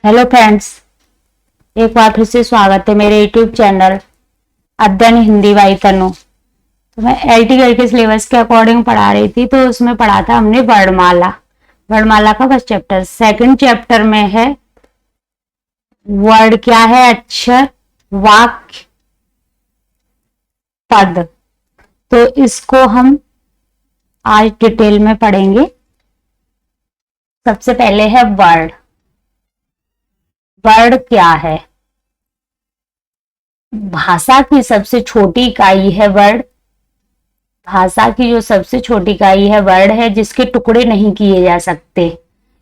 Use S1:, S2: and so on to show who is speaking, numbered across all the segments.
S1: Hello friends, एक बार फिर से स्वागत है मेरे यूट्यूब चैनल अध्ययन हिंदी बाई तनु। तो मैं एलटी के सिलेबस के अकॉर्डिंग पढ़ा रही थी। तो उसमें पढ़ा था हमने वर्णमाला। वर्णमाला का फर्स्ट चैप्टर, सेकंड चैप्टर में है वर्ड क्या है, अक्षर, वाक्य, पद। तो इसको हम आज डिटेल में पढ़ेंगे। सबसे पहले है वर्ड। वर्ड क्या है? भाषा की सबसे छोटी इकाई है वर्ड। भाषा की जो सबसे छोटी इकाई है वर्ड है, जिसके टुकड़े नहीं किए जा सकते।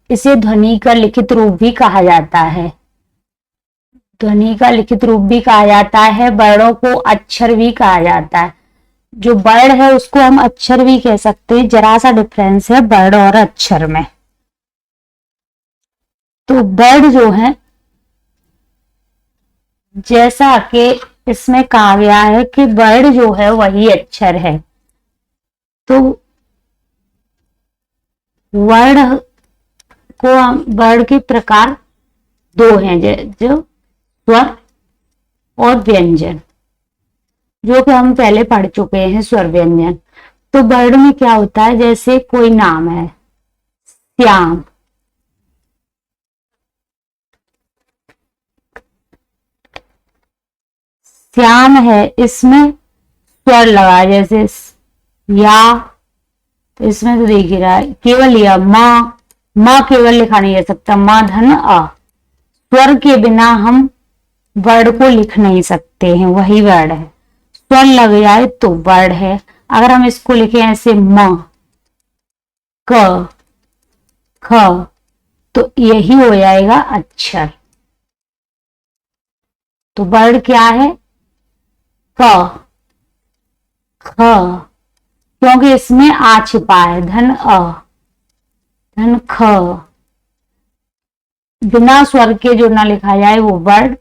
S1: इसे ध्वनि का लिखित रूप भी कहा जाता है। ध्वनि का लिखित रूप भी कहा जाता है। वर्णों को अक्षर भी कहा जाता है। जो वर्ड है उसको हम अक्षर भी कह सकते हैं। जरा सा डिफरेंस है वर्ड और अक्षर में। तो वर्ड जो है, जैसा कि इसमें कहा गया है कि वर्ड जो है वही अक्षर है। तो वर्ड के प्रकार दो हैं, जो स्वर और व्यंजन, जो कि हम पहले पढ़ चुके हैं, स्वर व्यंजन। तो वर्ड में क्या होता है, जैसे कोई नाम है श्याम, श्याम है, इसमें स्वर लगा, जैसे या, इसमें तो देख ही रहा है केवल या, माँ केवल लिखा नहीं जा सकता, माँ धन आ। स्वर के बिना हम वर्ड को लिख नहीं सकते हैं, वही वर्ड है। स्वर लग जाए तो वर्ड है। अगर हम इसको लिखें ऐसे म, क, ख, तो यही हो जाएगा अक्षर। तो वर्ड क्या है? क, ख, क्योंकि इसमें आ छिपा है, धन अ, धन ख। बिना स्वर के जो ना लिखा जाए वो वर्ड।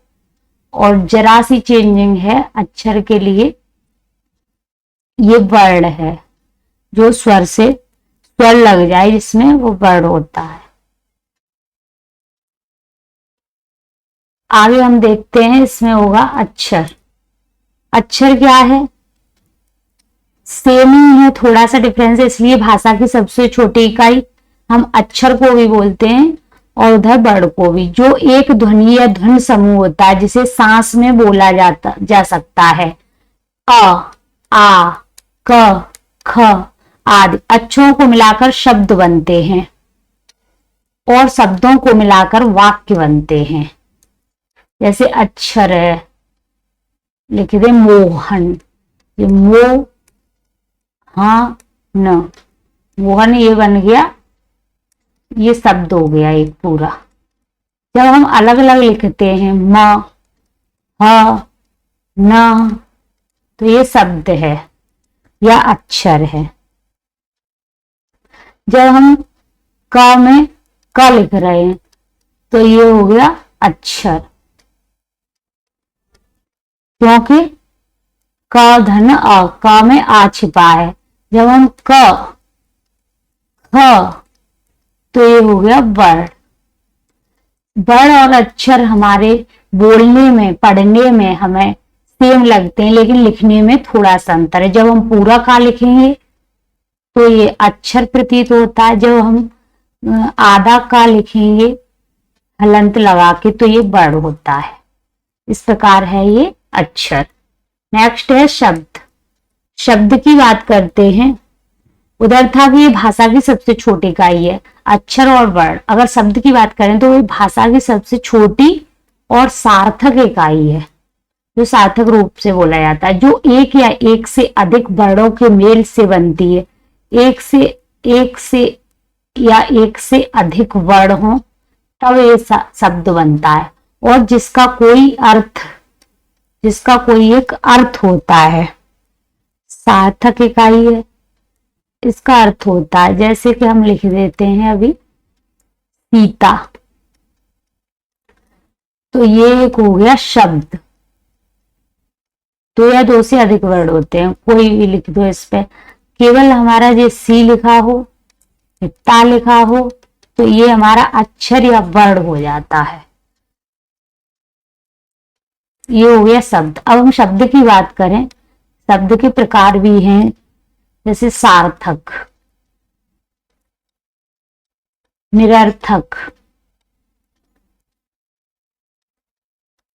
S1: और जरा सी चेंजिंग है अक्षर के लिए, ये वर्ड है। जो स्वर से स्वर लग जाए जिसमें, वो वर्ड होता है। आगे हम देखते हैं, इसमें होगा अक्षर। अक्षर क्या है? सेम ही है, थोड़ा सा डिफरेंस है। इसलिए भाषा की सबसे छोटी इकाई हम अक्षर को भी बोलते हैं और उधर वर्ड को भी। जो एक ध्वनि या ध्वन समूह होता है, जिसे सांस में बोला जा सकता है। अ, आ, क, ख आदि अक्षरों को मिलाकर शब्द बनते हैं और शब्दों को मिलाकर वाक्य बनते हैं। जैसे अक्षर है, लिख दे मोहन, ये मो, हाँ न, मोहन, ये बन गया, ये शब्द हो गया एक पूरा। जब हम अलग अलग लिखते हैं म, ह, न, तो ये शब्द है या अक्षर है। जब हम क में क लिख रहे हैं तो ये हो गया अक्षर, क्योंकि क धन अ, क में आ छिपा है। जब हम क, ख, तो ये हो गया वर्ड। वर्ड और अक्षर हमारे बोलने में, पढ़ने में हमें सेम लगते हैं, लेकिन लिखने में थोड़ा सा अंतर है। जब हम पूरा का लिखेंगे तो ये अक्षर प्रतीत होता है। जब हम आधा का लिखेंगे हलंत लगा के, तो ये वर्ड होता है। इस प्रकार है ये अक्षर। नेक्स्ट है शब्द। शब्द की बात करते हैं। उधर था कि ये भाषा की सबसे छोटी इकाई है, अक्षर और वर्ड। अगर शब्द की बात करें तो ये भाषा की सबसे छोटी और सार्थक इकाई है, जो सार्थक रूप से बोला जाता है, जो एक या एक से अधिक वर्णों के मेल से बनती है। एक से या एक से अधिक वर्ण हो तब ये शब्द बनता है, और जिसका कोई एक अर्थ होता है। सार्थक इकाई है, इसका अर्थ होता है, जैसे कि हम लिख देते हैं अभी सीता, तो ये एक हो गया शब्द। दो या दो से अधिक वर्ड होते हैं, कोई भी लिख दो इस पे। केवल हमारा ये सी लिखा हो, ता लिखा हो, तो ये हमारा अक्षर या वर्ड हो जाता है। ये हो गया शब्द। अब हम शब्द की बात करें, शब्द के प्रकार भी हैं, जैसे सार्थक, निरर्थक।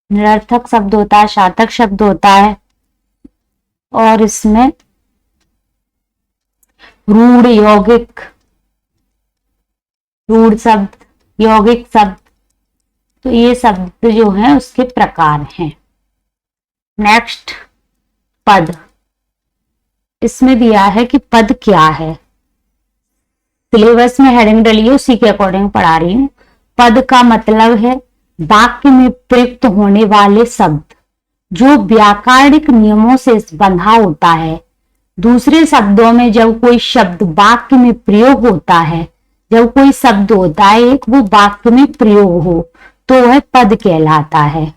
S1: निरर्थक शब्द होता है, सार्थक शब्द होता है, और इसमें रूढ़, यौगिक, रूढ़ शब्द, यौगिक शब्द, तो ये शब्द जो है उसके प्रकार हैं। नेक्स्ट, पद। इसमें दिया है कि पद क्या है, सिलेबस में हेडिंग डली है, उसी के अकॉर्डिंग पढ़ा रही हूं। पद का मतलब है वाक्य में प्रयुक्त होने वाले शब्द जो व्याकरणिक नियमों से बंधा होता है। दूसरे शब्दों में जब कोई शब्द वाक्य में प्रयोग होता है, जब कोई शब्द होता है एक, वो वाक्य में प्रयोग हो तो वह पद कहलाता है।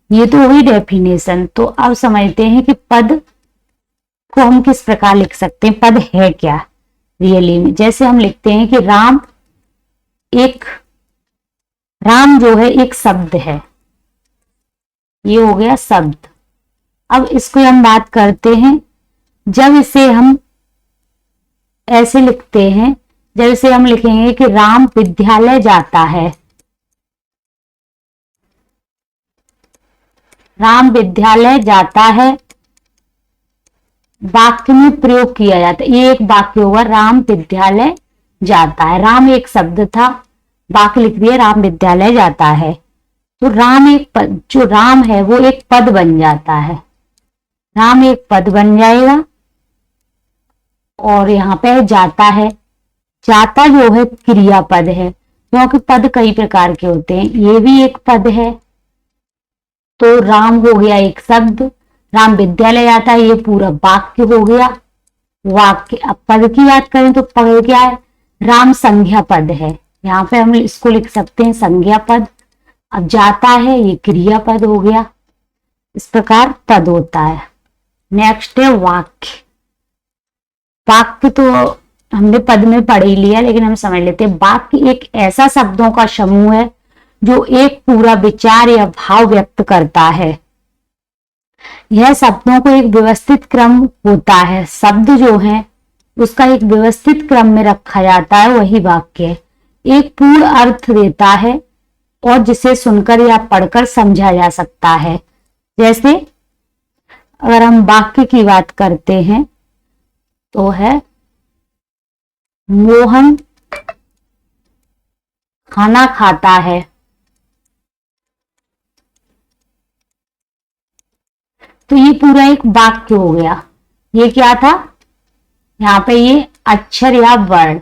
S1: ये तो हुई डेफिनेशन। तो अब समझते हैं कि पद को हम किस प्रकार लिख सकते हैं, पद है क्या रियली में। जैसे हम लिखते हैं कि राम जो है एक शब्द है, ये हो गया शब्द। अब इसको हम बात करते हैं, जब इसे हम ऐसे लिखते हैं, जब इसे हम लिखेंगे कि राम विद्यालय जाता है, राम विद्यालय जाता है, वाक्य में प्रयोग किया जाता है। ये एक वाक्य होगा, राम विद्यालय जाता है। राम एक शब्द था, वाक्य लिख दिया राम विद्यालय जाता है, तो राम एक पद, जो राम है वो एक पद बन जाता है। राम एक पद बन जाएगा। और यहाँ पे जाता है, जाता जो है क्रियापद है, क्योंकि पद कई प्रकार के होते हैं, ये भी एक पद है। तो राम हो गया एक शब्द, राम विद्यालय जाता है, ये पूरा वाक्य हो गया। वाक्य। अब पद की बात करें तो पद क्या है, राम संज्ञा पद है, यहाँ पे हम इसको लिख सकते हैं संज्ञा पद। अब जाता है, ये क्रियापद हो गया। इस प्रकार पद होता है। नेक्स्ट है वाक्य। वाक्य तो हमने पद में पढ़ ही लिया, लेकिन हम समझ लेते हैं। वाक्य एक ऐसा शब्दों का समूह है जो एक पूरा विचार या भाव व्यक्त करता है। यह शब्दों को एक व्यवस्थित क्रम होता है, शब्द जो है उसका एक व्यवस्थित क्रम में रखा जाता है, वही वाक्य है। एक पूर्ण अर्थ देता है और जिसे सुनकर या पढ़कर समझा जा सकता है। जैसे अगर हम वाक्य की बात करते हैं तो है मोहन खाना खाता है। तो ये पूरा एक वाक्य हो गया। ये क्या था, यहाँ पे ये अक्षर या वर्ण,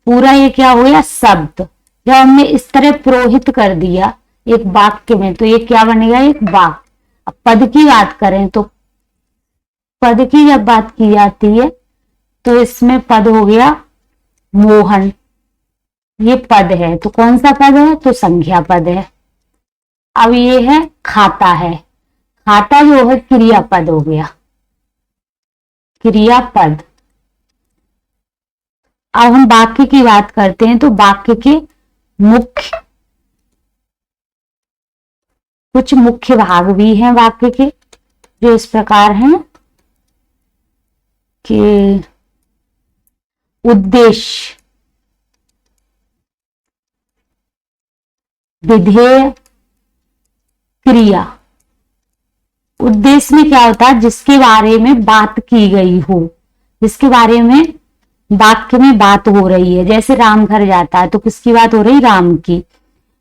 S1: पूरा ये क्या हो गया शब्द। जब हमने इस तरह पुरोहित कर दिया एक वाक्य में, तो ये क्या बनेगा, एक वाक्य। अब पद की बात करें तो पद की जब बात की जाती है तो इसमें पद हो गया मोहन, ये पद है। तो कौन सा पद है, तो संज्ञा पद है। अब ये है खाता है, खाता जो है क्रियापद हो गया, क्रियापद। अब हम वाक्य की बात करते हैं तो वाक्य के मुख्य, कुछ मुख्य भाग भी हैं वाक्य के, जो इस प्रकार हैं कि उद्देश्य, विधेय, क्रिया। उद्देश्य में क्या होता है, जिसके बारे में बात की गई हो, जिसके बारे में वाक्य में बात हो रही है। जैसे राम घर जाता है तो किसकी बात हो रही, राम की।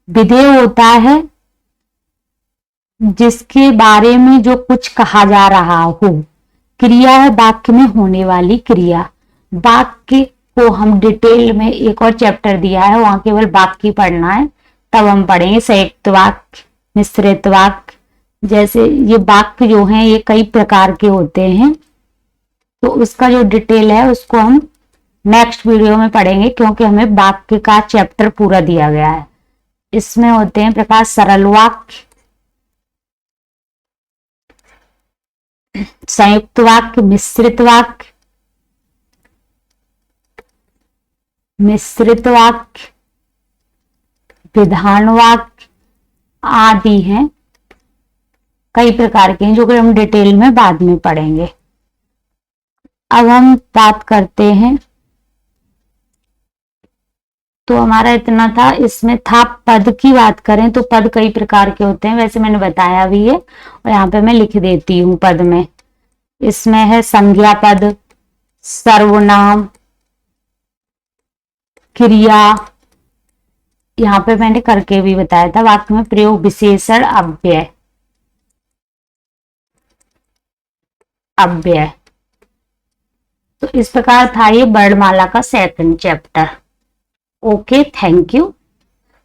S1: विधेय होता है जिसके बारे में जो कुछ कहा जा रहा हो। क्रिया है वाक्य में होने वाली क्रिया। वाक्य को हम डिटेल में एक और चैप्टर दिया है, वहां केवल वाक्य पढ़ना है, तब हम पढ़ेंगे संयुक्त वाक्य, मिश्रित वाक्य। जैसे ये वाक्य जो हैं ये कई प्रकार के होते हैं, तो उसका जो डिटेल है उसको हम नेक्स्ट वीडियो में पढ़ेंगे, क्योंकि हमें वाक्य का चैप्टर पूरा दिया गया है। इसमें होते हैं प्रकार सरल वाक्य, संयुक्त वाक्य, मिश्रित वाक्य, मिश्रित वाक्य, विधान वाक्य आदि हैं। कई प्रकार के हैं जो कि हम डिटेल में बाद में पढ़ेंगे। अब हम बात करते हैं, तो हमारा इतना था। इसमें था पद की बात करें तो पद कई प्रकार के होते हैं, वैसे मैंने बताया भी है और यहाँ पे मैं लिख देती हूँ पद में। इसमें है संज्ञा पद, सर्वनाम, क्रिया, यहाँ पे मैंने करके भी बताया था, वाक्य में प्रयोग, विशेषण, अव्यय। अव्यय तो इस प्रकार था ये वर्णमाला का second chapter. Okay, thank you.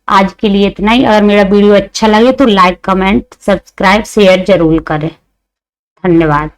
S1: आज के लिए इतना ही। अगर मेरा वीडियो अच्छा लगे तो लाइक, कमेंट, सब्सक्राइब, शेयर जरूर करें। धन्यवाद।